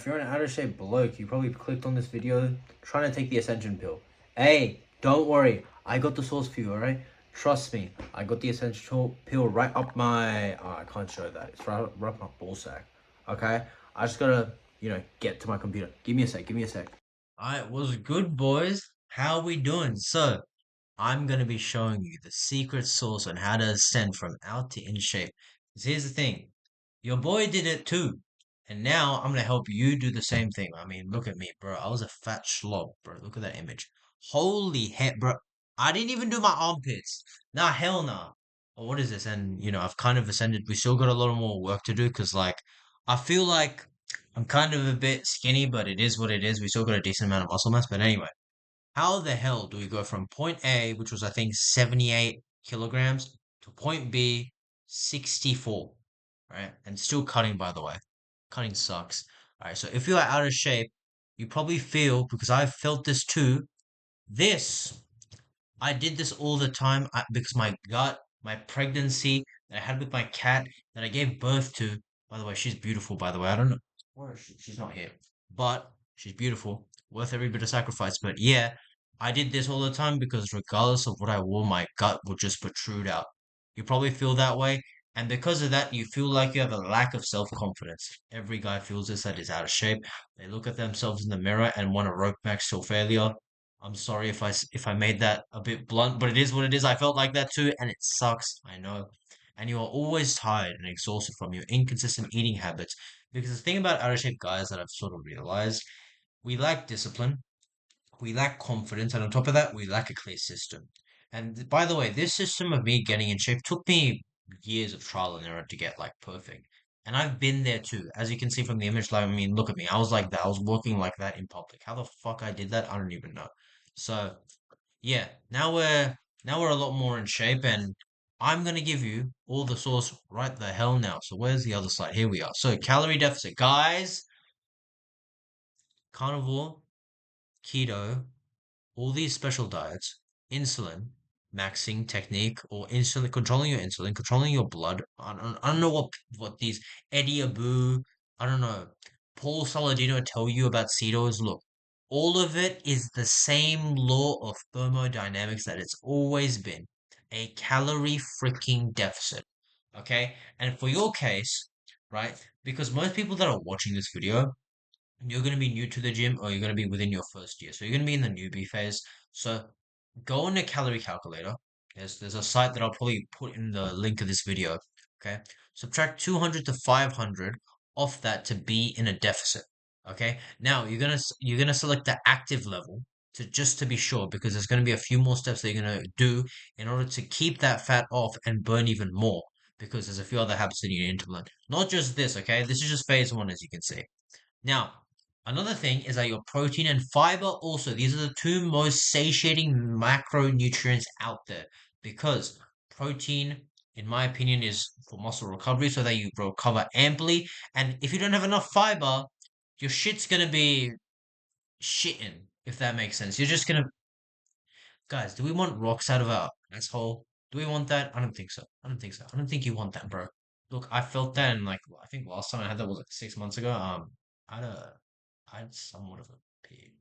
If you're an out of shape bloke, you probably clicked on this video trying to take the ascension pill. Hey, don't worry, I got the source for you, alright? Trust me, I got the essential pill right up my. Oh, I can't show that. It's right up my ball sack. Okay? I just gotta, get to my computer. Give me a sec, give me a sec. Alright, what's good, boys? How we doing? So, I'm gonna be showing you the secret sauce on how to ascend from out to in shape. 'Cause here's the thing, your boy did it too, and now I'm gonna help you do the same thing. I mean, look at me, bro. I was a fat slob, bro. Look at that image. Holy heck, bro. I didn't even do my armpits. Nah, hell nah. Oh, what is this? And I've kind of ascended. We still got a lot more work to do because, like, I feel like I'm kind of a bit skinny, but it is what it is. We still got a decent amount of muscle mass. But anyway, how the hell do we go from point A, which was I think 78 kilograms, to point B, 64, right? And still cutting, by the way. Cutting sucks. All right, so if you are out of shape, you probably feel, because I've felt this too, this I did this all the time because my gut, my pregnancy that I had with my cat that I gave birth to. By the way, she's beautiful. By the way, I don't know where is she? She's not here, but she's beautiful, worth every bit of sacrifice. But yeah, I did this all the time because regardless of what I wore, my gut would just protrude out. You probably feel that way, and because of that, you feel like you have a lack of self-confidence. Every guy feels this that is out of shape. They look at themselves in the mirror and want to rope max till failure. I'm sorry if I made that a bit blunt, but it is what it is. I felt like that too, and it sucks. I know. And you are always tired and exhausted from your inconsistent eating habits. Because the thing about out of shape guys that I've sort of realized, we lack discipline, we lack confidence, and on top of that, we lack a clear system. And by the way, this system of me getting in shape took me years of trial and error to get like perfect. And I've been there too. As you can see from the image, like, I mean, look at me. I was like that. I was walking like that in public. How the fuck I did that, I don't even know. So yeah, now we're a lot more in shape, and I'm gonna give you all the sauce right the hell now. So where's the other side? Here we are. So calorie deficit, guys, carnivore, keto, all these special diets, insulin, maxing technique, or insulin controlling your insulin, controlling your blood. I don't know what these Eddie Abu, I don't know, Paul Saladino tell you about Cetos. Look, all of it is the same law of thermodynamics that it's always been, a calorie freaking deficit. Okay, and for your case, right? Because most people that are watching this video, you're going to be new to the gym or you're going to be within your first year. So you're going to be in the newbie phase. So go on a calorie calculator. There's a site that I'll probably put in the link of this video. Okay. Subtract 200 to 500 off that to be in a deficit. Okay. Now you're gonna select the active level to be sure because there's gonna be a few more steps that you're gonna do in order to keep that fat off and burn even more because there's a few other habits that you need to implement. Not just this, okay? This is just phase one, as you can see. Now, another thing is that your protein and fiber also, these are the two most satiating macronutrients out there because protein, in my opinion, is for muscle recovery so that you recover amply. And if you don't have enough fiber, your shit's gonna be shitting, if that makes sense. You're just gonna, guys, do we want rocks out of our asshole? Do we want that? I don't think so. I don't think so. I don't think you want that, bro. Look, I felt that in like I think last time I had that was like 6 months ago. I had a I had somewhat of a pee.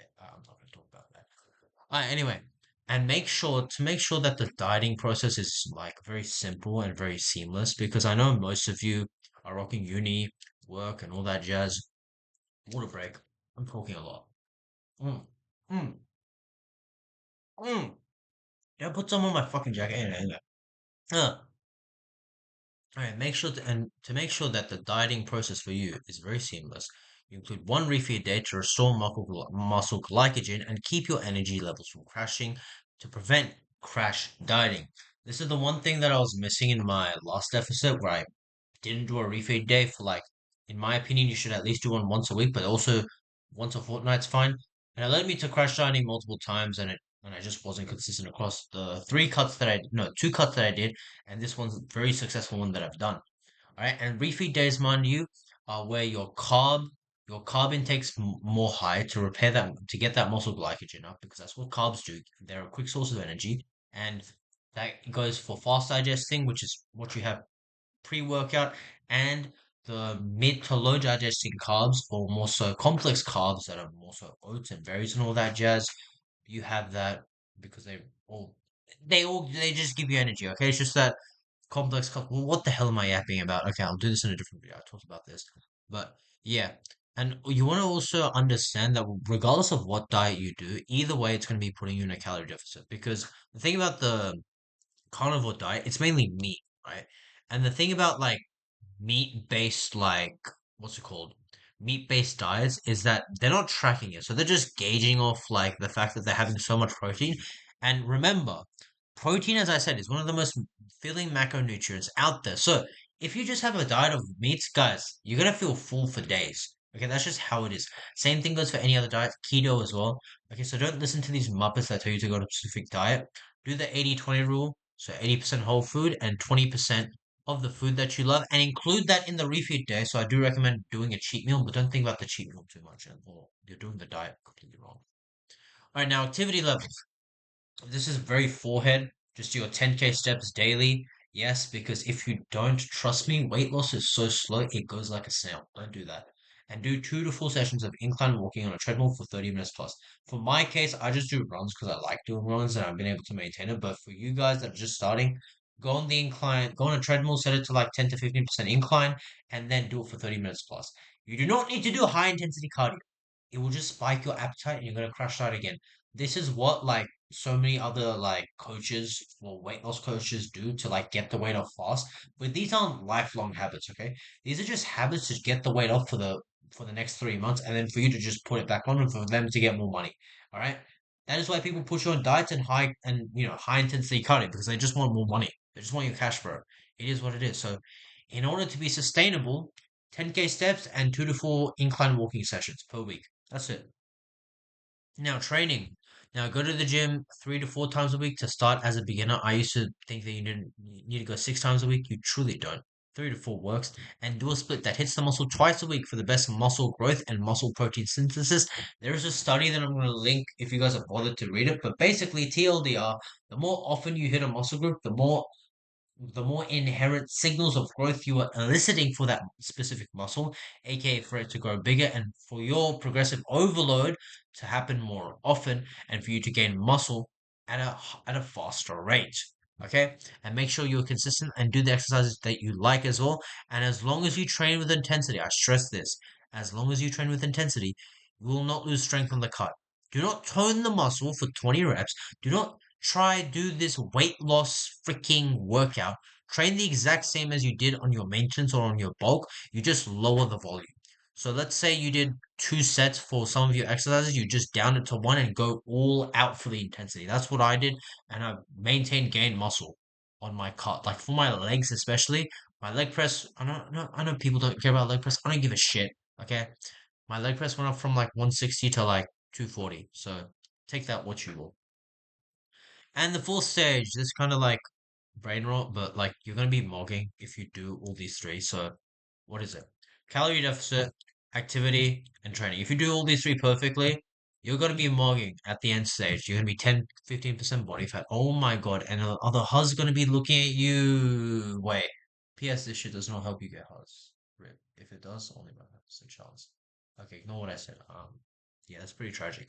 Yeah, I'm not gonna talk about that. Anyway, and make sure that the dieting process is like very simple and very seamless because I know most of you are rocking uni, work, and all that jazz. Water break. I'm talking a lot. Mm, mm, mm. Yeah, put some on my fucking jacket. Anyway. Uh, Alright, to make sure that the dieting process for you is very seamless, you include one refeed a day to restore muscle glycogen and keep your energy levels from crashing to prevent crash dieting. This is the one thing that I was missing in my last episode where I didn't do a refeed day for like, in my opinion, you should at least do one once a week, but also once a fortnight's fine. And it led me to crash dieting multiple times, and I just wasn't consistent across the three cuts that I no two cuts that I did, and this one's a very successful one that I've done. All right, and refeed days, mind you, are where your carb intake's more high to repair that to get that muscle glycogen up because that's what carbs do. They're a quick source of energy, and that goes for fast digesting, which is what you have pre-workout and the mid to low digesting carbs, or more so complex carbs that are more so oats and berries and all that jazz. You have that because all they just give you energy. Okay, it's just that complex. Well, what the hell am I yapping about? Okay, I'll do this in a different video. I talked about this, but yeah. And you want to also understand that regardless of what diet you do, either way, it's going to be putting you in a calorie deficit. Because the thing about the carnivore diet, it's mainly meat, right? And the thing about like meat-based, like, what's it called? Meat-based diets is that they're not tracking it. So they're just gauging off like the fact that they're having so much protein. And remember, protein, as I said, is one of the most filling macronutrients out there. So if you just have a diet of meats, guys, you're gonna feel full for days. Okay, that's just how it is. Same thing goes for any other diet, keto as well. Okay, so don't listen to these muppets that tell you to go on a specific diet. Do the 80-20 rule. So 80% whole food and 20% of the food that you love, and include that in the refeed day. So I do recommend doing a cheat meal, but don't think about the cheat meal too much, or you're doing the diet completely wrong. All right, now activity levels. This is very forehead. Just do your 10K steps daily. Yes, because if you don't trust me, weight loss is so slow, it goes like a snail. Don't do that. And do 2 to 4 sessions of incline walking on a treadmill for 30 minutes plus. For my case, I just do runs because I like doing runs and I've been able to maintain it. But for you guys that are just starting, go on the incline, go on a treadmill, set it to like 10 to 15% incline, and then do it for 30 minutes plus. You do not need to do high intensity cardio. It will just spike your appetite and you're gonna crash out again. This is what like so many other like coaches or weight loss coaches do to like get the weight off fast. But these aren't lifelong habits, okay? These are just habits to get the weight off for the next 3 months and then for you to just put it back on and for them to get more money. All right. That is why people push you on diets and high intensity cardio because they just want more money. They just want your cash flow. It is what it is. So in order to be sustainable, 10K steps and 2 to 4 incline walking sessions per week. That's it. Now, training. Now, go to the gym 3 to 4 times a week to start as a beginner. I used to think that you need to go 6 times a week. You truly don't. 3 to 4 works. And do a split that hits the muscle twice a week for the best muscle growth and muscle protein synthesis. There is a study that I'm going to link if you guys are bothered to read it. But basically, TLDR, the more often you hit a muscle group, the more inherent signals of growth you are eliciting for that specific muscle, aka for it to grow bigger and for your progressive overload to happen more often and for you to gain muscle at a faster rate. Okay, and make sure you're consistent and do the exercises that you like as well. And as long as you train with intensity, I stress this, as long as you train with intensity, you will not lose strength on the cut. Do not tone the muscle for 20 reps. Do not try do this weight loss freaking workout. Train the exact same as you did on your maintenance or on your bulk. You just lower the volume. So let's say you did 2 sets for some of your exercises, you just down it to one and go all out for the intensity. That's what I did, and I maintained gain muscle on my cut. Like for my legs especially, my leg press. I know people don't care about leg press. I don't give a shit. Okay, my leg press went up from like 160 to like 240. So take that what you will. And the fourth stage, this kind of like brain rot, but like you're gonna be mogging if you do all these three. So what is it? Calorie deficit, activity, and training. If you do all these three perfectly, you're gonna be mogging at the end stage. You're gonna be 10, 15% body fat. Oh my god, and the other hus gonna be looking at you. Wait. PS, this shit does not help you get hus. Rip. If it does, only by 1% chance. Okay, ignore what I said. Yeah, that's pretty tragic.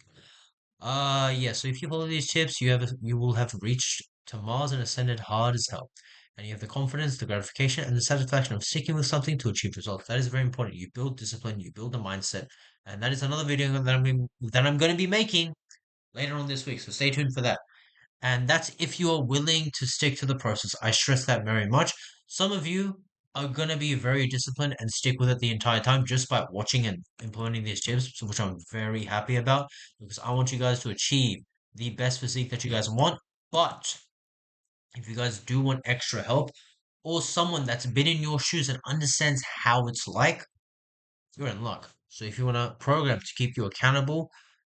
Yeah, so if you follow these tips, you will have reached to Mars and ascended hard as hell. And you have the confidence, the gratification, and the satisfaction of sticking with something to achieve results. That is very important. You build discipline, you build a mindset, and that is another video that I'm going to be making later on this week. So stay tuned for that. And that's if you are willing to stick to the process. I stress that very much. Some of you are going to be very disciplined and stick with it the entire time just by watching and implementing these tips, which I'm very happy about because I want you guys to achieve the best physique that you guys want. But if you guys do want extra help or someone that's been in your shoes and understands how it's like, you're in luck. So if you want a program to keep you accountable,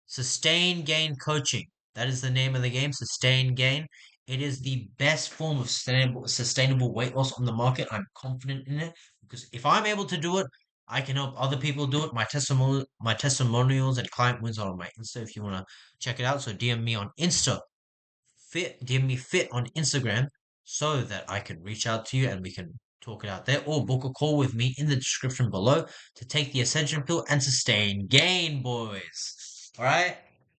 Sustain Gain Coaching. That is the name of the game, Sustain Gain. It is the best form of sustainable weight loss on the market. I'm confident in it because if I'm able to do it, I can help other people do it. My testimonials and client wins are on my Insta if you want to check it out. So DM me on DM me fit on Instagram so that I can reach out to you and we can talk it out there, or book a call with me in the description below to take the Ascension Pill and sustain gain, boys. All right?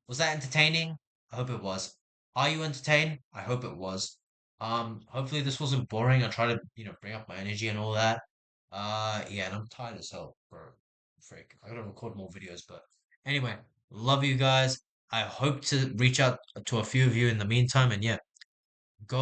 Was that entertaining? I hope it was. Are you entertained? I hope it was. Hopefully this wasn't boring. I try to, bring up my energy and all that. Yeah, and I'm tired as hell, bro. Freak. I gotta record more videos, but anyway, love you guys. I hope to reach out to a few of you in the meantime, and yeah, go.